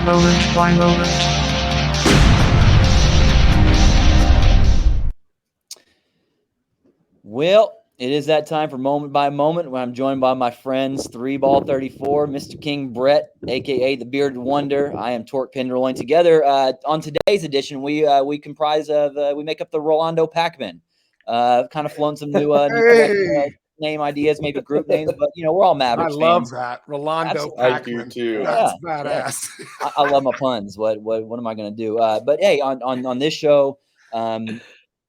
Well, it is that time for Moment by Moment when I'm joined by my friends 3Ball34, Mr. King Brett, a.k.a. the Bearded Wonder. I am Torque Penderloin. Together on today's edition, we comprise of, we make up the Rolando Pac-Man. Kind of flown some new name ideas, maybe group names, but, we're all Mavericks fans. I love fans. that. Rolando Pac-Man. I do too. That's badass. Yeah. I love my puns. What am I going to do? But, hey, on this show,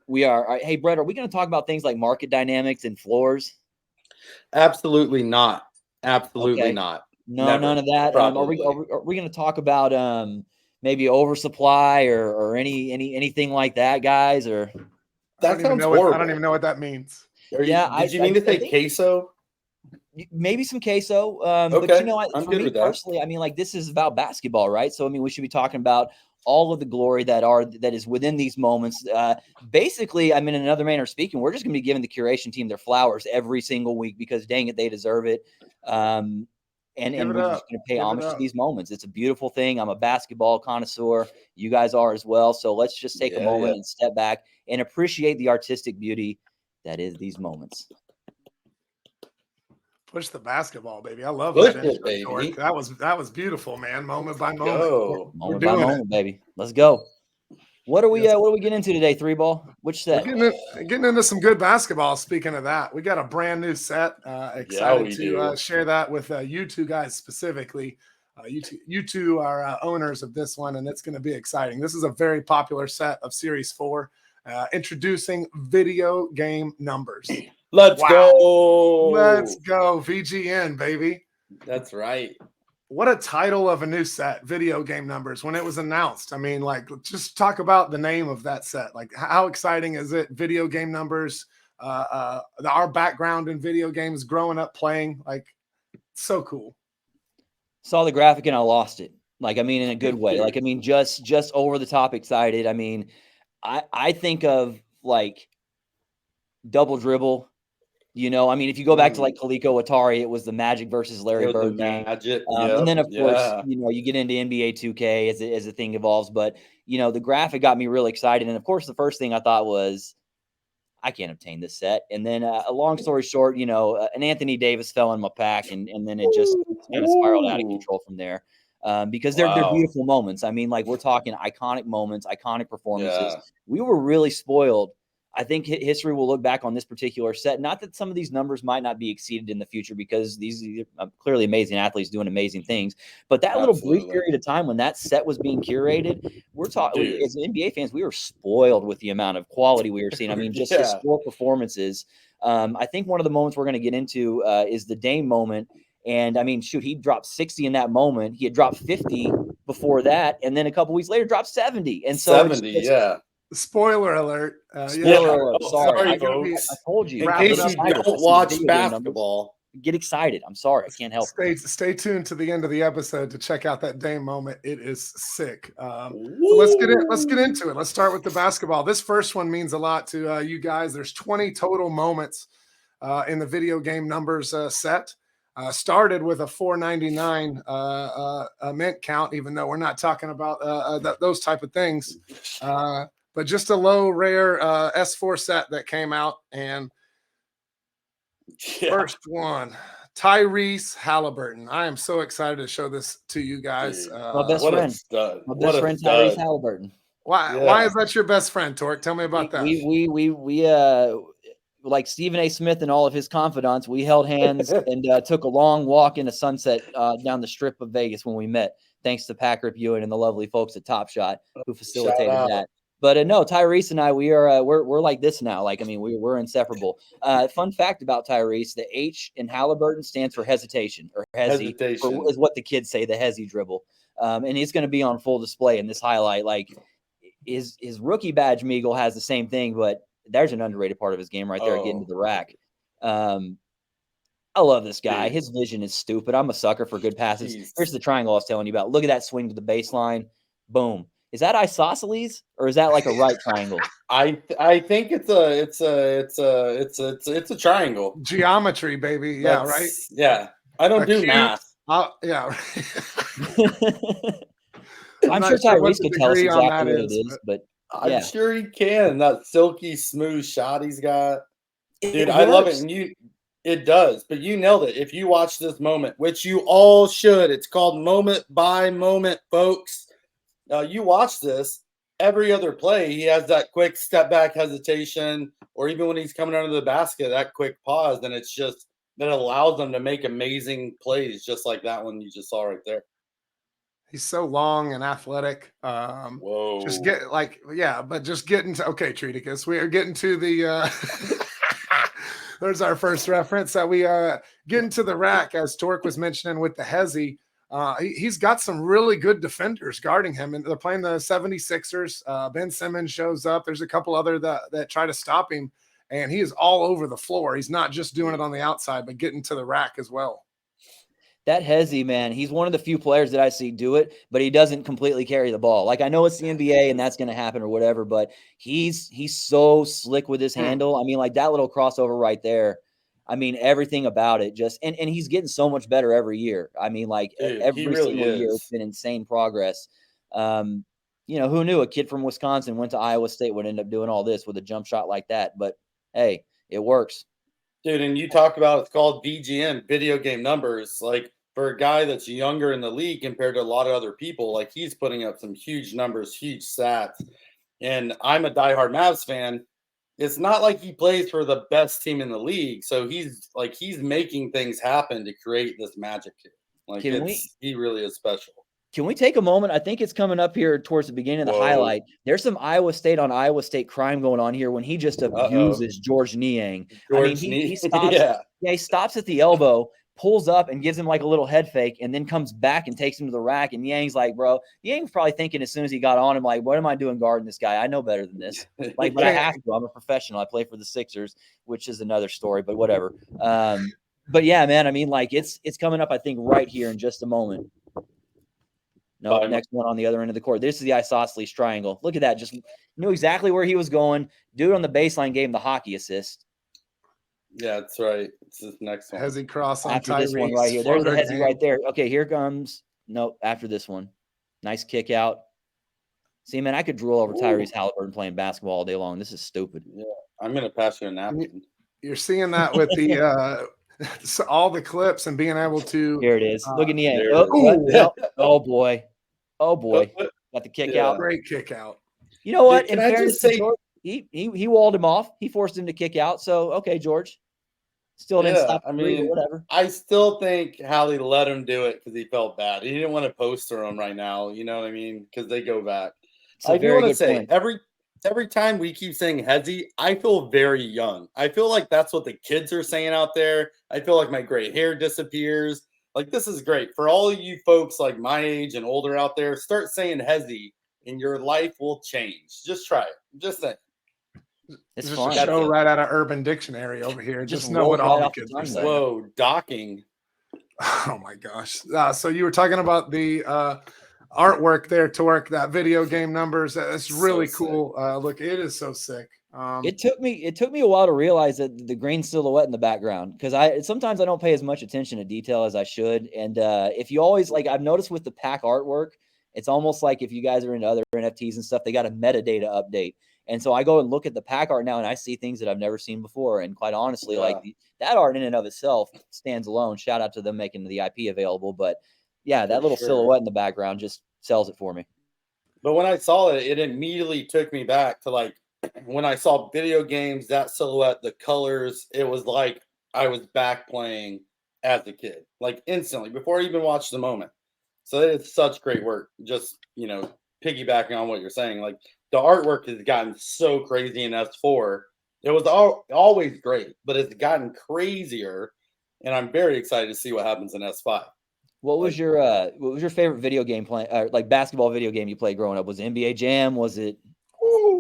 we are. Hey, Brett, are we going to talk about things like market dynamics and floors? Absolutely not. Absolutely not. No, Never. None of that. Are we going to talk about maybe oversupply or anything like that, guys? Or that sounds horrible. I don't even know what that means. Did you mean to say queso? Maybe some queso. Okay. But I'm for good me with that. personally, this is about basketball, right? So we should be talking about all of the glory that is within these moments. Basically, in another manner of speaking, we're just going to be giving the curation team their flowers every single week because dang it, they deserve it. And we're just going to pay homage to these moments. It's a beautiful thing. I'm a basketball connoisseur. You guys are as well. So let's just take a moment and step back and appreciate the artistic beauty that is these moments. Push the basketball, baby. I love Push that. it, baby. That was beautiful, man. Moment by moment. Go. Moment by moment, baby. Let's go. What are we getting into today, 3Ball? Which set? We're getting into some good basketball. Speaking of that, we got a brand new set. Excited to share that with you two guys specifically. You two are owners of this one, and it's going to be exciting. This is a very popular set of Series 4, introducing video game numbers. Let's go. Let's go. VGN, baby. That's right. What a title of a new set, video game numbers, when it was announced. Just talk about the name of that set. Like, how exciting is it? Video game numbers, our background in video games, growing up playing, so cool. Saw the graphic and I lost it. In a good way. Just over the top excited. I think of double dribble. If you go back to Coleco Atari, it was the Magic versus Larry Bird game. And then, of course, you get into NBA 2K as the thing evolves. But, the graphic got me really excited. And, of course, the first thing I thought was, I can't obtain this set. And then, a long story short, an Anthony Davis fell in my pack. And then it just kind of spiraled out of control from there. Because they're beautiful moments. We're talking iconic moments, iconic performances. Yeah. We were really spoiled. I think history will look back on this particular set. Not that some of these numbers might not be exceeded in the future because these are clearly amazing athletes doing amazing things. But that little brief period of time when that set was being curated, we're talking as NBA fans, we were spoiled with the amount of quality we were seeing. Just historic performances. I think one of the moments we're going to get into is the Dame moment. And he dropped 60 in that moment. He had dropped 50 before that. And then a couple weeks later, dropped 70. And so spoiler alert. Spoiler alert. Sorry, folks. I told you. In case you don't watch basketball, get excited. I'm sorry. I can't help it. Stay tuned to the end of the episode to check out that Dame moment. It is sick. Let's get into it. Let's start with the basketball. This first one means a lot to you guys. There's 20 total moments in the video game numbers set. Started with a 499 mint count, even though we're not talking about those type of things. But just a low, rare S4 set that came out. And first one, Tyrese Halliburton. I am so excited to show this to you guys. My best friend. My best friend, Tyrese Halliburton. Why is that your best friend, Torque? Tell me about that. We like Stephen A. Smith and all of his confidants, we held hands and took a long walk in the sunset down the strip of Vegas when we met, thanks to Packer Ewing and the lovely folks at Top Shot who facilitated that. But no, Tyrese and I, we're like this now. We're inseparable. Fun fact about Tyrese: the H in Halliburton stands for hesitation, or hezi, is what the kids say, the hezi dribble. And it's going to be on full display in this highlight. His rookie badge, Meagle, has the same thing, but there's an underrated part of his game right there, getting to the rack. I love this guy. His vision is stupid. I'm a sucker for good passes. Jeez. Here's the triangle I was telling you about. Look at that swing to the baseline. Boom. Is that isosceles or is that like a right triangle? I think it's a triangle. Geometry, baby. Yeah, right. Yeah. I don't do math. Yeah. I'm sure Tyrese could tell us exactly what it is, but I'm sure he can. That silky smooth shot he's got. Dude, I love it. And it does, but you nailed it. If you watch this moment, which you all should, it's called moment by moment, folks. You watch this, every other play, he has that quick step back hesitation, or even when he's coming under the basket, that quick pause, and it's just that allows them to make amazing plays, just like that one you just saw right there. He's so long and athletic. Whoa. Just getting to Treaticus. We are getting to the there's our first reference that we getting to the rack, as Torque was mentioning with the Hezi. He's got some really good defenders guarding him, and they're playing the 76ers. Ben Simmons shows up. There's a couple other that try to stop him, and he is all over the floor. He's not just doing it on the outside, but getting to the rack as well. That Hezi, man, he's one of the few players that I see do it, but he doesn't completely carry the ball. Like, I know it's the NBA and that's going to happen or whatever, but he's so slick with his handle. I mean, like that little crossover right there. I mean, everything about it just, and he's getting so much better every year. I mean, like every single year, it's been insane progress. You know, who knew a kid from Wisconsin went to Iowa State would end up doing all this with a jump shot like that? But hey, it works. Dude, and you talk about it's called VGN, video game numbers. Like, for a guy that's younger in the league compared to a lot of other people, like he's putting up some huge numbers, huge stats. And I'm a diehard Mavs fan. It's not like he plays for the best team in the league. So he's making things happen to create this magic kid. Like he really is special. Can we take a moment? I think it's coming up here towards the beginning of the highlight. There's some Iowa State on Iowa State crime going on here when he just abuses George Niang. I mean, he stops. He stops at the elbow, pulls up and gives him like a little head fake, and then comes back and takes him to the rack. And Niang's like, bro, Niang's probably thinking as soon as he got on him, like, what am I doing guarding this guy? I know better than this. Like, but I have to. I'm a professional. I play for the Sixers, which is another story, but whatever. But yeah, man, I mean, like it's coming up, I think, right here in just a moment. No, next one on the other end of the court. This is the isosceles triangle. Look at that. Just knew exactly where he was going. Dude on the baseline gave him the hockey assist. Yeah, that's right. It's this next one. Hezi cross on after this one right here. There's the Hezi right there. Okay, here comes. Nope, after this one. Nice kick out. See, man, I could drool over Tyrese Halliburton playing basketball all day long. This is stupid. Yeah, I'm going to pass you a napkin. You're seeing that with the all the clips and being able to. Here it is. Look at the end. Oh, boy. Oh, boy. Got the kick out. Great kick out. You know what? In fairness to George, he walled him off. He forced him to kick out. So, okay, George. Still didn't stop. I mean, whatever. I still think Hallie let him do it because he felt bad. He didn't want to poster him right now. You know what I mean? Because they go back. I do want to say every time we keep saying Hezi, I feel very young. I feel like that's what the kids are saying out there. I feel like my gray hair disappears. Like, this is great. For all of you folks like my age and older out there, start saying Hezi and your life will change. Just try it. Just saying. It's just a show right out of Urban Dictionary over here. Just know what all the kids are saying. Whoa, docking. Oh, my gosh. So you were talking about the artwork there, Torque, that video game numbers. That's really cool. Look, it is so sick. It took me a while to realize that the green silhouette in the background, because sometimes I don't pay as much attention to detail as I should. And if you always, like, I've noticed with the pack artwork, it's almost like if you guys are into other NFTs and stuff, they got a metadata update. And so I go and look at the pack art now and I see things that I've never seen before. And quite honestly, like that art in and of itself stands alone. Shout out to them making the IP available. But yeah, that little silhouette in the background just sells it for me. But when I saw it, it immediately took me back to like when I saw video games, that silhouette, the colors, it was like I was back playing as a kid, like instantly before I even watched the moment. So it's such great work. Just, piggybacking on what you're saying, like the artwork has gotten so crazy in S4. It was always great, but it's gotten crazier, and I'm very excited to see what happens in S5. What was your favorite video game like basketball video game you played growing up? Was it NBA Jam? Was it?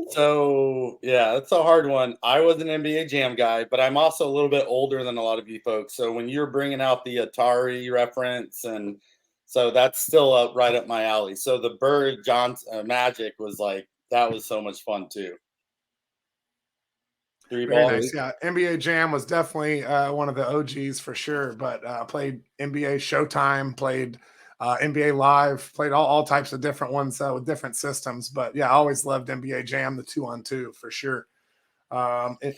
So yeah, that's a hard one. I was an NBA Jam guy, but I'm also a little bit older than a lot of you folks. So when you're bringing out the Atari reference, and so that's still right up my alley. So the Bird Magic was like, that was so much fun too. Very nice. Yeah, NBA Jam was definitely one of the OGs for sure. But played NBA Showtime, played NBA Live, played all types of different ones with different systems. But yeah, I always loved NBA Jam, the 2-on-2 for sure.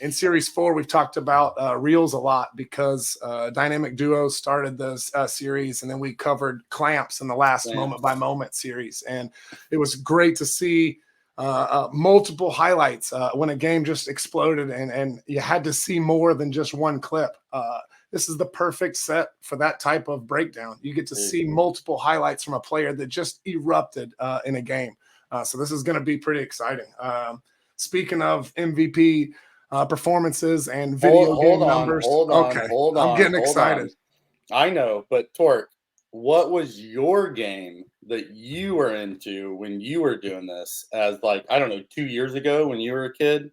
In Series 4, we've talked about reels a lot because Dynamic Duos started the series, and then we covered clamps in the last moment by moment series. And it was great to see multiple highlights when a game just exploded and you had to see more than just one clip. This is the perfect set for that type of breakdown. You get to see multiple highlights from a player that just erupted in a game. So this is going to be pretty exciting. Speaking of MVP performances and video game numbers. Hold on. I'm getting excited. I know, but Torque, what was your game that you were into when you were doing this as like, I don't know, 2 years ago when you were a kid?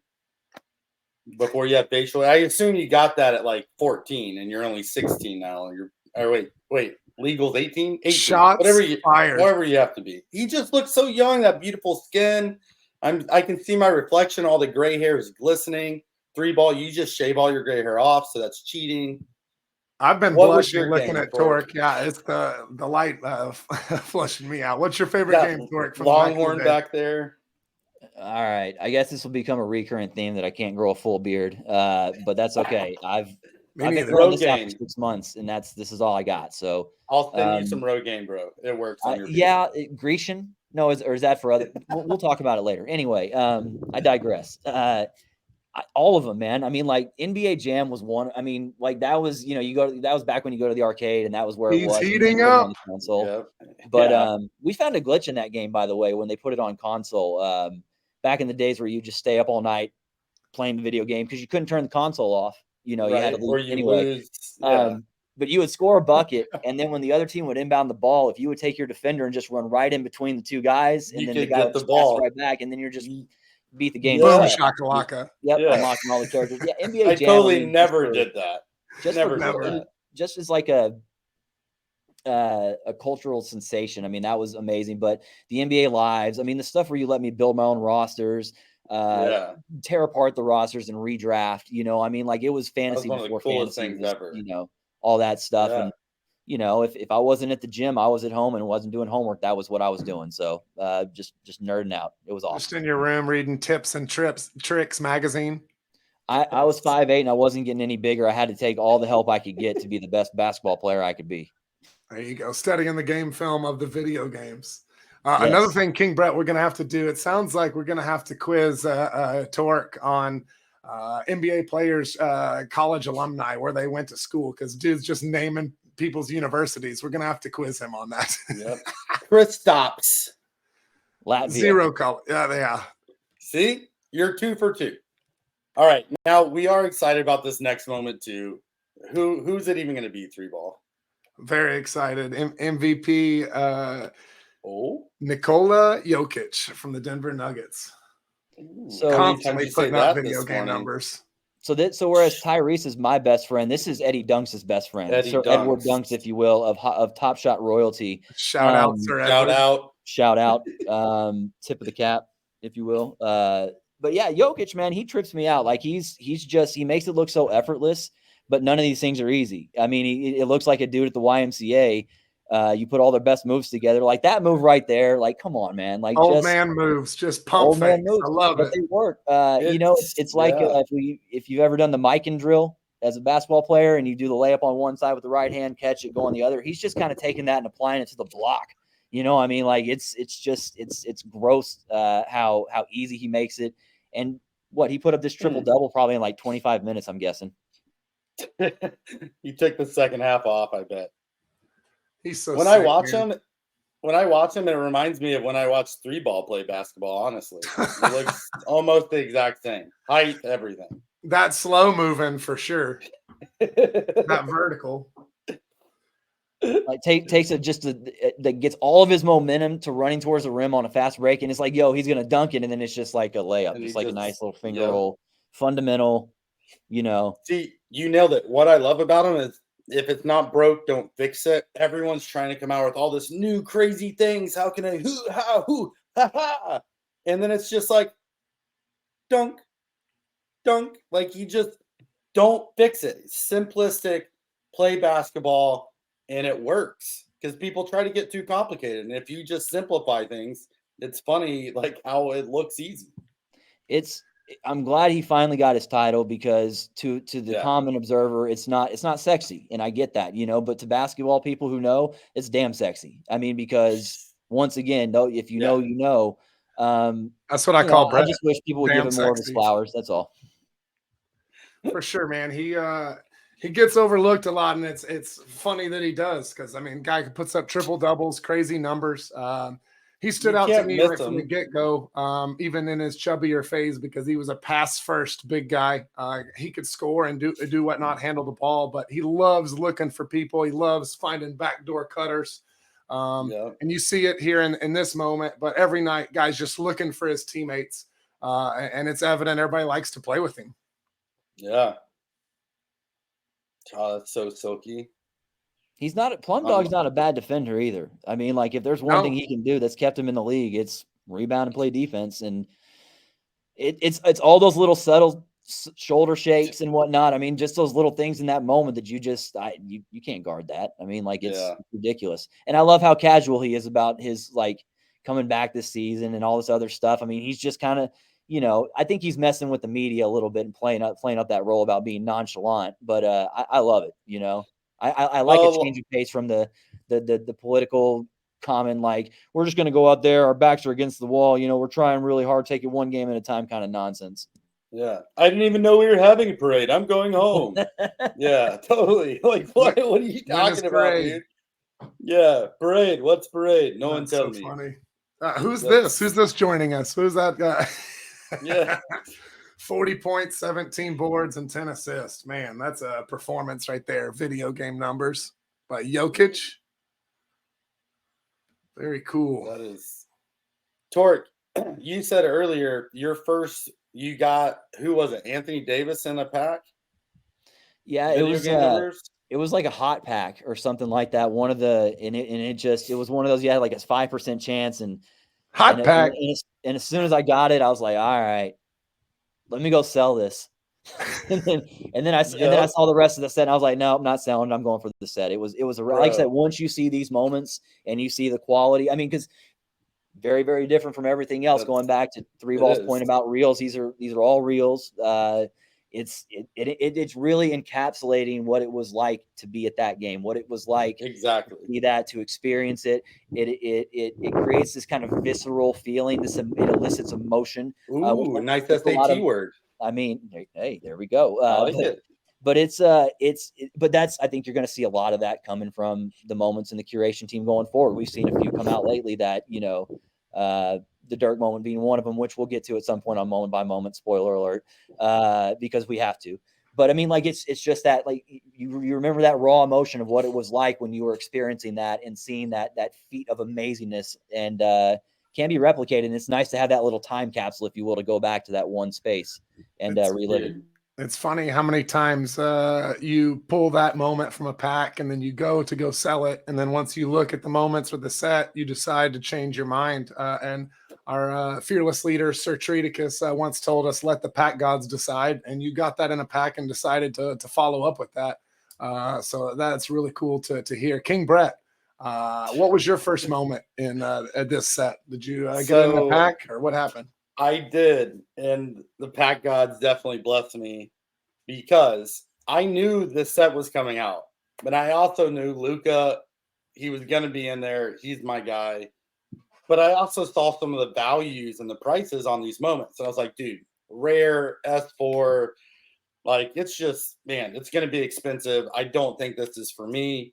Before you had facial, I assume you got that at like 14 and you're only 16 now. Wait, legal's 18? 18. Shots fired. Whatever you have to be. He just looks so young, that beautiful skin. I can see my reflection, all the gray hair is glistening. 3-ball, you just shave all your gray hair off, so that's cheating. I've been blushing looking at Torque. Yeah, it's the light flushing me out. What's your favorite game, Torque? From Longhorn back there. All right, I guess this will become a recurrent theme that I can't grow a full beard, but that's okay. I've been growing this out for 6 months, and this is all I got. So I'll send you some Rogaine, bro. It works on your beard. Grecian. No, is that for other? We'll talk about it later. Anyway, I digress. All of them, man. I mean, like NBA Jam was one. I mean, like that was, that was back when you go to the arcade, and that was where it was. Heating up on the console. Yep. But we found a glitch in that game, by the way, when they put it on console. Back in the days where you just stay up all night playing the video game because you couldn't turn the console off. You had to leave anyway. But you would score a bucket, and then when the other team would inbound the ball, if you would take your defender and just run right in between the two guys, and then the guy would just pass right back, and then you're just beat the game. Boom, shakalaka. Yep, unlocking all the characters. Yeah, NBA Jam. I totally never did that. Just as like a cultural sensation. I mean, that was amazing. But the NBA Lives, I mean, the stuff where you let me build my own rosters, tear apart the rosters and redraft. I mean, like it was fantasy before fantasy. All that stuff. And if I wasn't at the gym, I was at home and wasn't doing homework. That was what I was doing. So just nerding out. It was awesome. Just in your room reading Tips and Tricks magazine. I was 5'8" and I wasn't getting any bigger. I had to take all the help I could get to be the best basketball player I could be. There you go. Studying the game film of the video games. Yes. Another thing, King Brett, we're going to have to do. It sounds like we're going to have to quiz Torque on NBA players, college alumni, where they went to school, because dude's just naming people's universities. We're going to have to quiz him on that. Yep. Kristaps. Latvia. 0 color. Yeah. See? You're 2 for 2. All right. Now, we are excited about this next moment, too. Who's it even going to be, 3-ball? Very excited. MVP Nikola Jokic from the Denver Nuggets. So constantly putting out video game numbers. So whereas Tyrese is my best friend, this is Eddie Dunks' best friend. Edward Dunks, if you will, of Top Shot royalty. Shout out, sir. Shout out. Tip of the cap, if you will. But yeah, Jokic, man, he trips me out. Like he makes it look so effortless. But none of these things are easy. I mean, it looks like a dude at the YMCA. You put all their best moves together, like that move right there. Like, come on, man! Like old man moves, just pump fakes. I love it. They work. It's like if you've ever done the Mikan drill as a basketball player, and you do the layup on one side with the right hand, catch it, go on the other. He's just kind of taking that and applying it to the block. I mean, like it's gross how easy he makes it. And he put up this triple double probably in like 25 minutes, I'm guessing. He took the second half off, I bet. He's so when I watch him, it reminds me of when I watched 3-ball play basketball, honestly. It looks almost the exact same. Height, everything. That slow moving for sure. That vertical. Like takes it that gets all of his momentum to running towards the rim on a fast break, and it's like, he's gonna dunk it, and then it's just like a layup, just like a nice little finger roll, fundamental. See, you nailed it. What I love about him is if it's not broke, don't fix it. Everyone's trying to come out with all this new crazy things. How can I ha ha? And then it's just like dunk. Like you just don't fix it. It's simplistic, play basketball, and it works. because people try to get too complicated. And if you just simplify things, it's funny like how it looks easy. I'm glad he finally got his title, because to the common observer, it's not sexy. And I get that, but to basketball people who know, it's damn sexy. I mean, because once again, though, if you know, you know. That's what I call Brett. I just wish people would give him more of his flowers. That's all. For sure, man. He gets overlooked a lot, and it's funny that he does, because I mean, guy puts up triple doubles, crazy numbers. He stood out to me right from the get-go, even in his chubbier phase, because he was a pass-first big guy. He could score and do whatnot, handle the ball, but he loves looking for people. He loves finding backdoor cutters. And you see it here in this moment, but every night, guys just looking for his teammates, and it's evident everybody likes to play with him. Yeah. Oh, that's so silky. Plum Dog's not a bad defender either. I mean, like, if there's one thing he can do that's kept him in the league, it's rebound and play defense. And it's all those little subtle shoulder shakes and whatnot. I mean, just those little things in that moment that you can't guard that. I mean, like, it's ridiculous. And I love how casual he is about his, like, coming back this season and all this other stuff. I mean, he's just kind of, I think he's messing with the media a little bit and playing up that role about being nonchalant. But I love it. I like a change of pace from the political common, like, we're just going to go out there, our backs are against the wall, we're trying really hard, take it one game at a time kind of nonsense. Yeah, I didn't even know we were having a parade. I'm going home. Yeah, totally. Like, what are you talking about, dude? Yeah, parade. What's parade? No one tell me. Funny. Who's this? Who's this joining us? Who's that guy? Yeah. 40 points, 17 boards, and 10 assists. Man, that's a performance right there. Video game numbers by Jokic. Very cool. That is. Torque, you said earlier you got, who was it? Anthony Davis in a pack? Yeah, it was like a hot pack or something like that. One of the, it was one of those, like a 5% chance, and hot pack. And as soon as I got it, I was like, all right, let me go sell this. and then I saw the rest of the set, and I was like, no, I'm not selling it. I'm going for the set. It was like I said, once you see these moments and you see the quality, I mean, because very, very different from everything else. Going back to Three Ball's point about reels, these are all reels. It's really encapsulating what it was like to be at that game, what it was like exactly to be that, to experience it. It creates this kind of visceral feeling. It elicits emotion. Ooh, nice SAT word. I mean, hey, there we go. I like it. But but that's, I think you're going to see a lot of that coming from the moments in the curation team going forward. We've seen a few come out lately that, the Dirk moment being one of them, which we'll get to at some point on moment by moment, spoiler alert, because we have to. But I mean, like, it's just that, like, you remember that raw emotion of what it was like when you were experiencing that and seeing that feat of amazingness, and can be replicated. And it's nice to have that little time capsule, if you will, to go back to that one space and relive it. It's funny how many times you pull that moment from a pack and then you go sell it. And then once you look at the moments with the set, you decide to change your mind. And our fearless leader, Sir Treaticus, once told us, let the pack gods decide. And you got that in a pack and decided to follow up with that. So that's really cool to hear. King Brett, what was your first moment in at this set? Did you get in the pack, or what happened? I did, and the pack gods definitely blessed me, because I knew this set was coming out, but I also knew Luka, he was going to be in there. He's my guy. But I also saw some of the values and the prices on these moments. And I was like, dude, rare S4, like, it's just, man, it's going to be expensive. I don't think this is for me.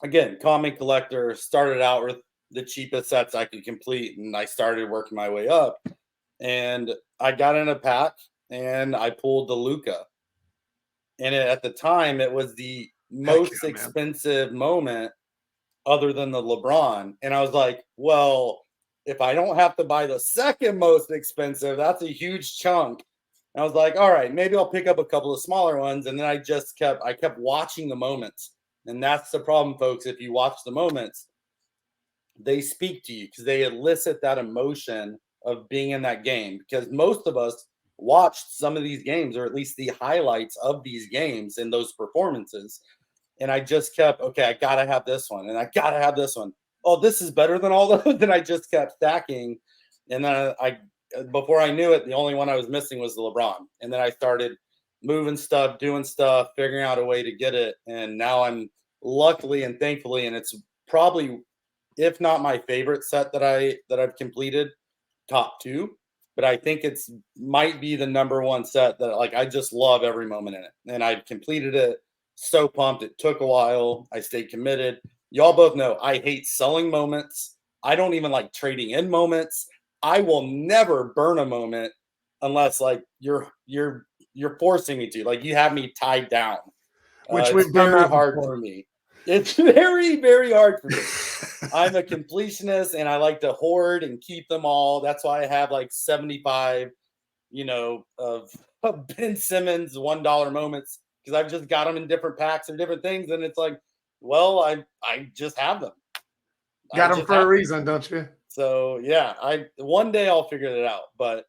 Again, comic collector, started out with the cheapest sets I could complete, and I started working my way up. And I got in a pack and I pulled the Luka. And at the time, it was the most expensive moment other than the LeBron. And I was like, well, if I don't have to buy the second most expensive, that's a huge chunk. And I was like, all right, maybe I'll pick up a couple of smaller ones. And then I kept watching the moments. And that's the problem, folks. If you watch the moments, they speak to you because they elicit that emotion of being in that game, because most of us watched some of these games, or at least the highlights of these games and those performances. And I just kept, okay, I got to have this one and I got to have this one. Oh, this is better than all those. Then I just kept stacking. And then before I knew it, the only one I was missing was the LeBron. And then I started moving stuff, doing stuff, figuring out a way to get it. And now I'm luckily and thankfully, and it's probably, if not my favorite set that I've completed, top 2. But I think it's might be the number 1 set that like I just love every moment in it. And I completed it. So pumped. It took a while. I stayed committed. Y'all both know I hate selling moments. I don't even like trading in moments. I will never burn a moment unless like you're forcing me to. Like you have me tied down. Which it's very hard for me. It's very, very hard for me. I'm a completionist and I like to hoard and keep them all. That's why I have like 75, of Ben Simmons $1 moments, because I've just got them in different packs or different things. And it's like, well, I just have them. Got them for a reason, don't you? So yeah, one day I'll figure it out, but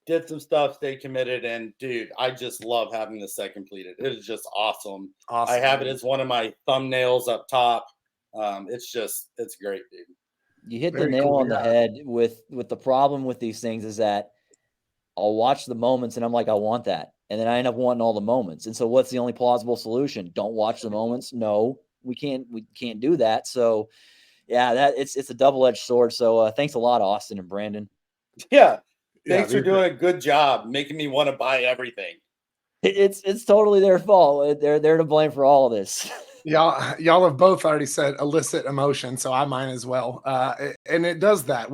did some stuff, stay committed, and dude, I just love having this set completed. It is just awesome. I have it as one of my thumbnails up top. It's great, dude. You hit the nail on the head with the problem with these things is that I'll watch the moments and I'm like, I want that. And then I end up wanting all the moments. And so what's the only plausible solution? Don't watch the moments. No, we can't do that. So yeah, it's a double-edged sword. So thanks a lot, Austin and Brandon. Yeah. Thanks for doing a good job making me want to buy everything. It's totally their fault. They're to blame for all of this. Y'all have both already said elicit emotion, so I might as well. And it does that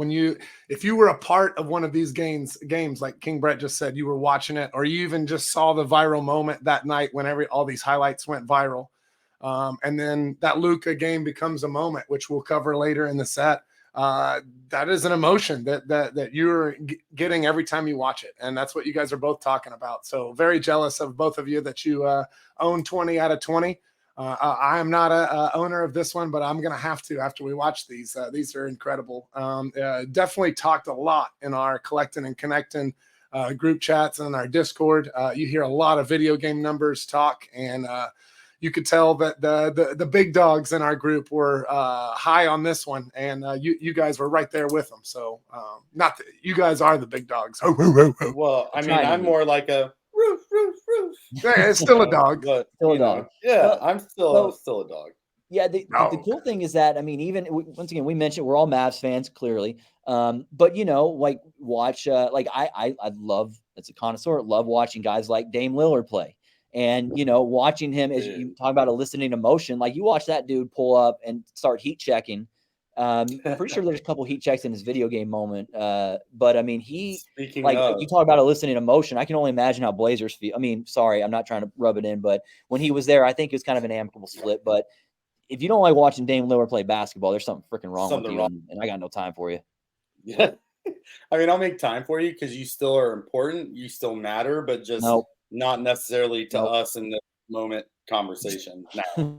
if you were a part of one of these games like King Brett just said, you were watching it, or you even just saw the viral moment that night when all these highlights went viral, and then that Luka game becomes a moment, which we'll cover later in the set. That is an emotion that you're getting every time you watch it, and that's what you guys are both talking about. So very jealous of both of you that you own 20 out of 20. I am not a owner of this one, but I'm going to have to after we watch these. These are incredible. Definitely talked a lot in our Collectin and Connectin group chats and our Discord. You hear a lot of video game numbers talk, and you could tell that the big dogs in our group were high on this one, and you guys were right there with them. So you guys are the big dogs. Well, I mean, I'm more like a roof. Yeah, it's still a dog. But, still a dog. Yeah, well, I'm still a dog. Yeah, the cool thing is that, I mean, even once again, we mentioned we're all Mavs fans, clearly. But like watch, like I love, as a connoisseur, love watching guys like Dame Lillard play. And, watching him, as you talk about eliciting emotion, like you watch that dude pull up and start heat checking. I'm pretty sure there's a couple heat checks in his video game moment. But I mean, you talk about eliciting emotion. I can only imagine how Blazers feel. I mean, sorry, I'm not trying to rub it in, but when he was there, I think it was kind of an amicable split. But if you don't like watching Dame Lillard play basketball, there's something freaking wrong with you, and I got no time for you. Yeah. I mean, I'll make time for you because you still are important. You still matter, but just not necessarily to us in the moment conversation now.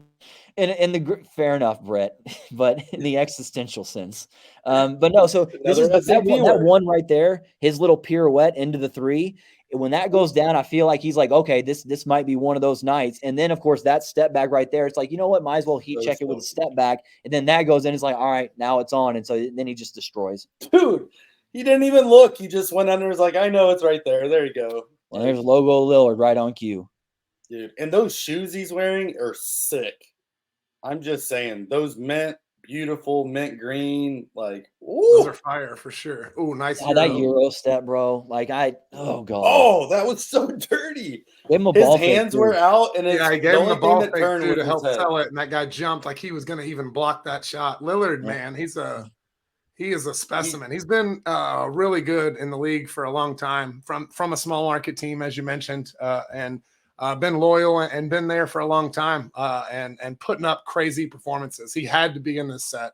And fair enough, Brett, but in the existential sense. But no, so this is that one right there, his little pirouette into the three. When that goes down, I feel like he's like, okay, this might be one of those nights. And then, of course, that step back right there, it's like, you know what, might as well heat check it with a step back. And then that goes in, it's like, all right, now it's on. And so then he just destroys. Dude, he didn't even look. He just went under. Was like, I know it's right there. There you go. And there's logo Lillard right on cue. Dude, and those shoes he's wearing are sick. I'm just saying, those beautiful mint green, like, ooh. Those are fire for sure. Oh, nice. That Euro step, bro. Like oh god. Oh, that was so dirty. His hands were out, and he gave him the ball fake too to help sell it, and that guy jumped like he was going to even block that shot. Lillard, man, he is a specimen. He's been really good in the league for a long time from a small market team, as you mentioned, and been loyal and been there for a long time, and putting up crazy performances. He had to be in this set.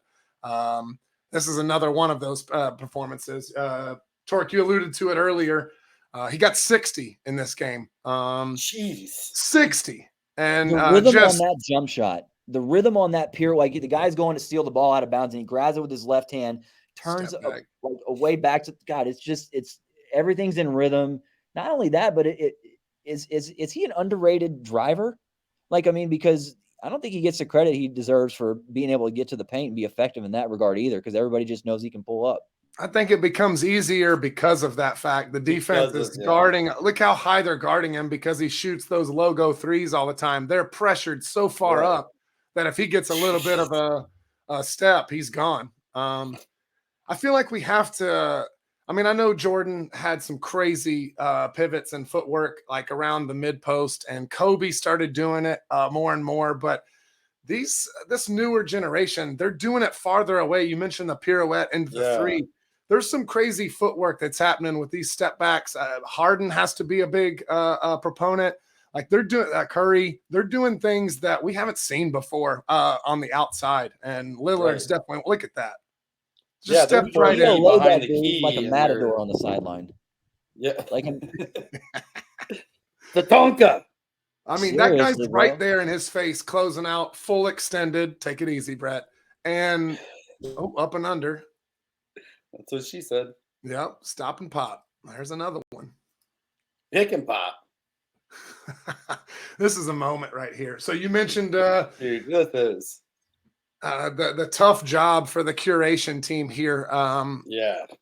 This is another one of those performances. Torque, you alluded to it earlier. He got 60 in this game. Jeez, 60. And the rhythm on that jump shot, the rhythm on that pirouette, like the guy's going to steal the ball out of bounds, and he grabs it with his left hand, turns away back to God. It's everything's in rhythm. Not only that, but is he an underrated driver? Like, I mean, because I don't think he gets the credit he deserves for being able to get to the paint and be effective in that regard either, because everybody just knows he can pull up. I think it becomes easier because of that fact. The defense is guarding. Look how high they're guarding him because he shoots those logo threes all the time. They're pressured so far up that if he gets a little bit of a step, he's gone. I feel like we have to. I mean, I know Jordan had some crazy pivots and footwork like around the mid post, and Kobe started doing it more and more. But this newer generation, they're doing it farther away. You mentioned the pirouette into the three. There's some crazy footwork that's happening with these step backs. Harden has to be a big proponent. Like they're doing Curry, they're doing things that we haven't seen before on the outside. And Lillard's definitely, look at that. Just step right in behind the key, like a matador on the sideline. Yeah, like him. The Tonka. I mean, seriously, that guy's right there in his face, closing out, full extended. Take it easy, Brett. And up and under. That's what she said. Yep, stop and pop. There's another one. Pick and pop. This is a moment right here. So you mentioned dude, look at this. The tough job for the curation team here.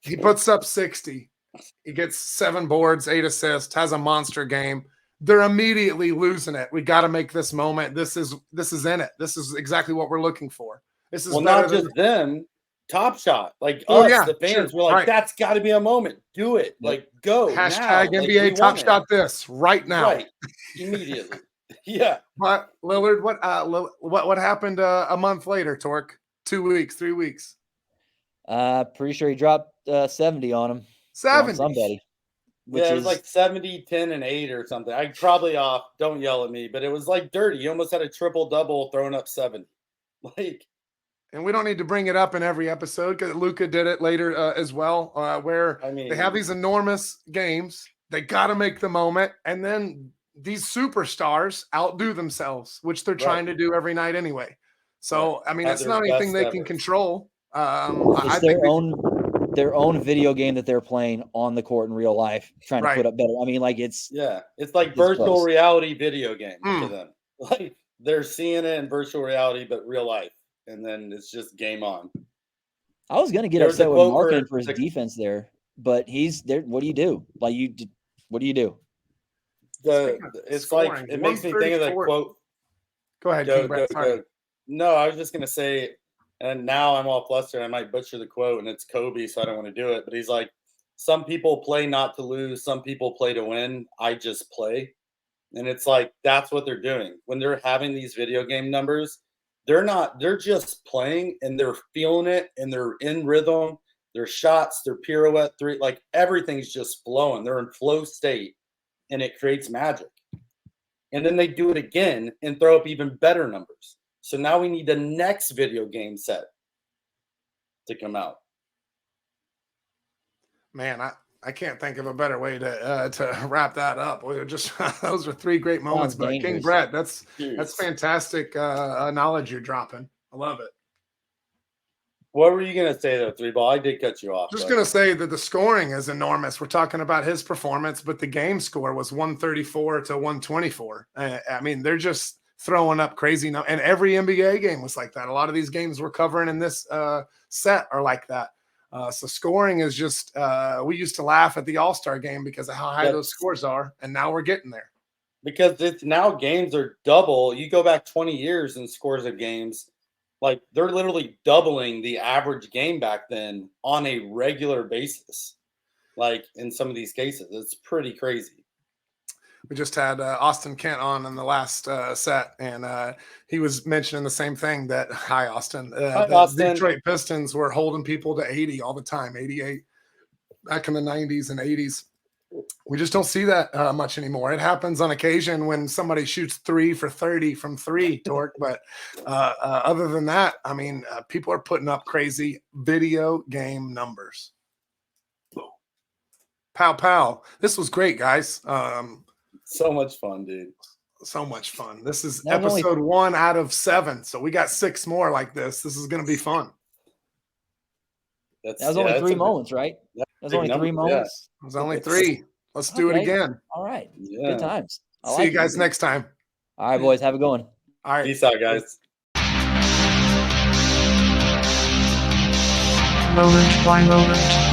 He puts up 60. He gets 7 boards, 8 assists, has a monster game. They're immediately losing it. We got to make this moment. This is in it. This is exactly what we're looking for. This is not just them. Top Shot, like us, the fans, we're like, that's got to be a moment. Do it, like go. Hashtag now. NBA Top Shot this right now, right? Immediately. Yeah. But Lillard, what happened a month later, Torque? 2 weeks, 3 weeks. Pretty sure he dropped 70 on him. 70 on somebody. It was like 70, 10, and 8 or something. I'm probably off. Don't yell at me, but it was like dirty. You almost had a triple double throwing up 70. Like, and we don't need to bring it up in every episode because Luka did it later as well, where they have these enormous games. They got to make the moment, and then these superstars outdo themselves, which they're trying to do every night anyway. So, I mean, it's not anything they can control. It's their own video game that they're playing on the court in real life, trying to put up better. I mean, like it's like virtual reality video game to them. Like they're seeing it in virtual reality, but real life, and then it's just game on. I was gonna get upset with Markin for his defense there, but he's there. What do you do? Like what do you do? It's scoring. Like it makes me think of the quote. Go ahead. Go. No, I was just gonna say, and now I'm all flustered. I might butcher the quote, and it's Kobe, so I don't want to do it. But he's like, "Some people play not to lose. Some people play to win. I just play." And it's like that's what they're doing when they're having these video game numbers. They're just playing, and they're feeling it, and they're in rhythm. Their shots, their pirouette, three, like everything's just flowing. They're in flow state. And it creates magic. And then they do it again and throw up even better numbers. So now we need the next video game set to come out. Man, I can't think of a better way to wrap that up. We just those are 3 great moments. But King Brett, that's fantastic knowledge you're dropping. I love it. What were you going to say, though, 3-Ball? I did cut you off. Just going to say that the scoring is enormous. We're talking about his performance, but the game score was 134 to 124. I mean, they're just throwing up crazy. And every NBA game was like that. A lot of these games we're covering in this set are like that. So scoring is just we used to laugh at the All-Star game because of how high those scores are, and now we're getting there. Because it's now games are double. You go back 20 years and scores of games. Like they're literally doubling the average game back then on a regular basis. Like in some of these cases, it's pretty crazy. We just had Austin Kent on in the last set, and he was mentioning the same thing that, hi, Austin. The Detroit Pistons were holding people to 80 all the time, 88 back in the 90s and 80s. We just don't see that much anymore. It happens on occasion when somebody shoots 3 for 30 from 3, Torque. But other than that, I mean, people are putting up crazy video game numbers. Pow, pow. This was great, guys. So much fun, dude. So much fun. This is episode 1 out of 7. So we got 6 more like this. This is going to be fun. That was only 3 moments, right? That was only 3 moments. It was only 3. Let's do it again. All right. Good times. See you guys next time. All right, boys. Have a good one. All right. Peace out, guys. Moment by moment.